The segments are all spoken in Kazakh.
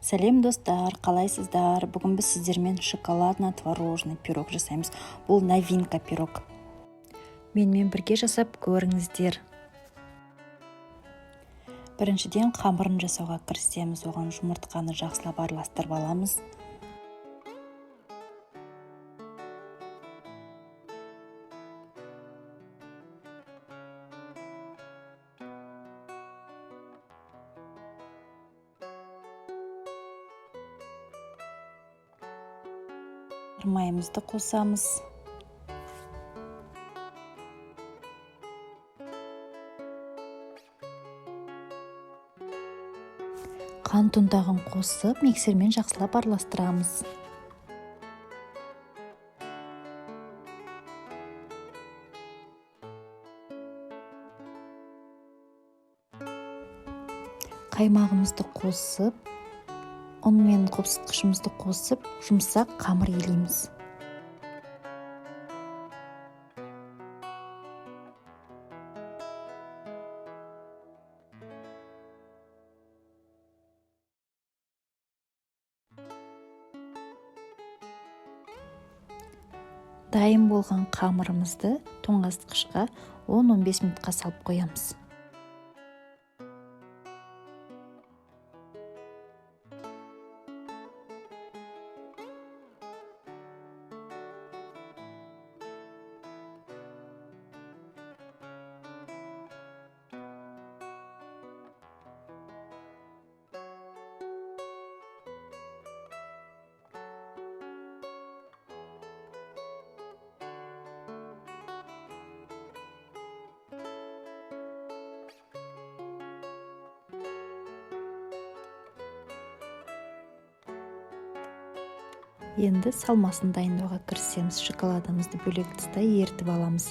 Сәлем достар, қалайсыздар? Бүгін біз сіздермен шоколадно-творожный пирог жасаймыз. Бұл новинка пирог. Менімен бірге жасап көріңіздер. Біріншіден қамырын жасауға кірісеміз. Оған жұмыртқаны жақсылап араластырып аламыз. Майымызды қосамыз. Қант ұнтағын қосып, миксермен жақсылап араластырамыз. Қаймағымызды қосып, ұн мен қопсытқышымызды қосып, жұмсақ қамыр елейміз. Дайын болған қамырымызды тоңазытқышқа 10-15 минутқа салып қоямыз. Енді салмасын дайындауға кірісеміз. Шоколадымызды бөлек тыста ертіп аламыз.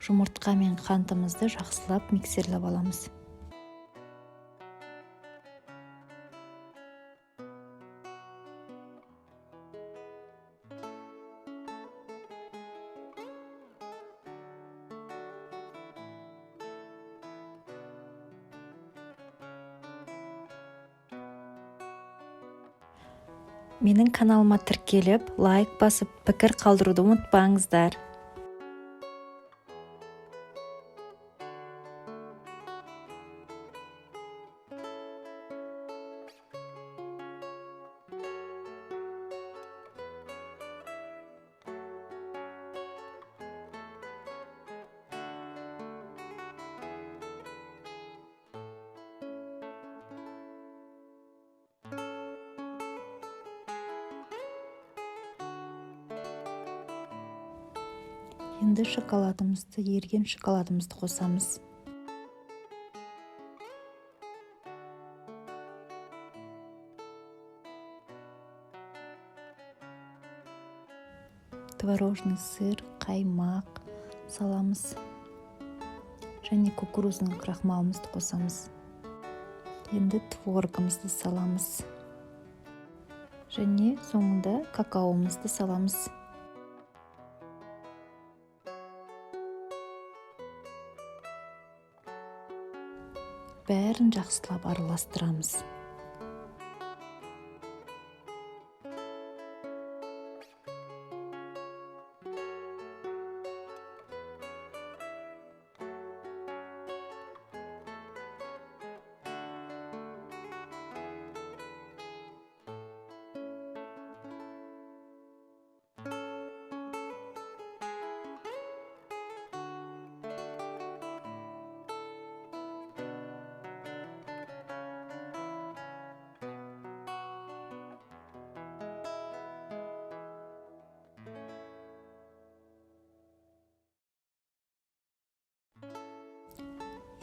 Жұмыртқа мен қантымызды жақсылап миксерлеп аламыз. Менің каналыма тіркеліп, лайк басып, пікір қалдыруды ұмытпаңыздар. Енді ерген шоколадымызды қосамыз. Творожный сыр, қаймақ саламыз. Және кукурузный крахмалымызды қосамыз. Енді творогымызды саламыз. Және соңында какаомызды саламыз. Бәрін жақсылап араластырамыз.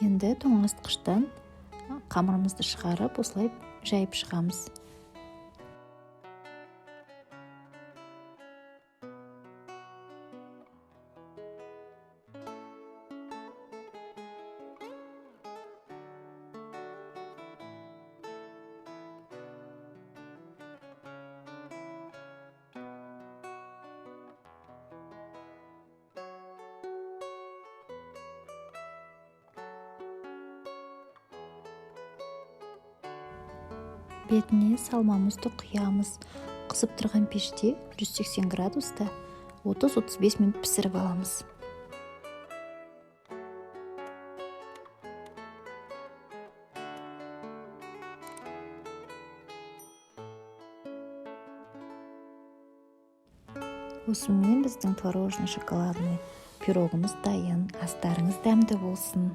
Енді тоңазытқыштан қамырымызды шығарып, осылай жайып шығамыз. Бетіне салмамызды құямыз. Қызып тұрған пеште 180 градуста 30-35 минут пісіріп аламыз. Осымен біздің творожный шоколадный пирогымыз дайын. Астарыңыз дәмді болсын.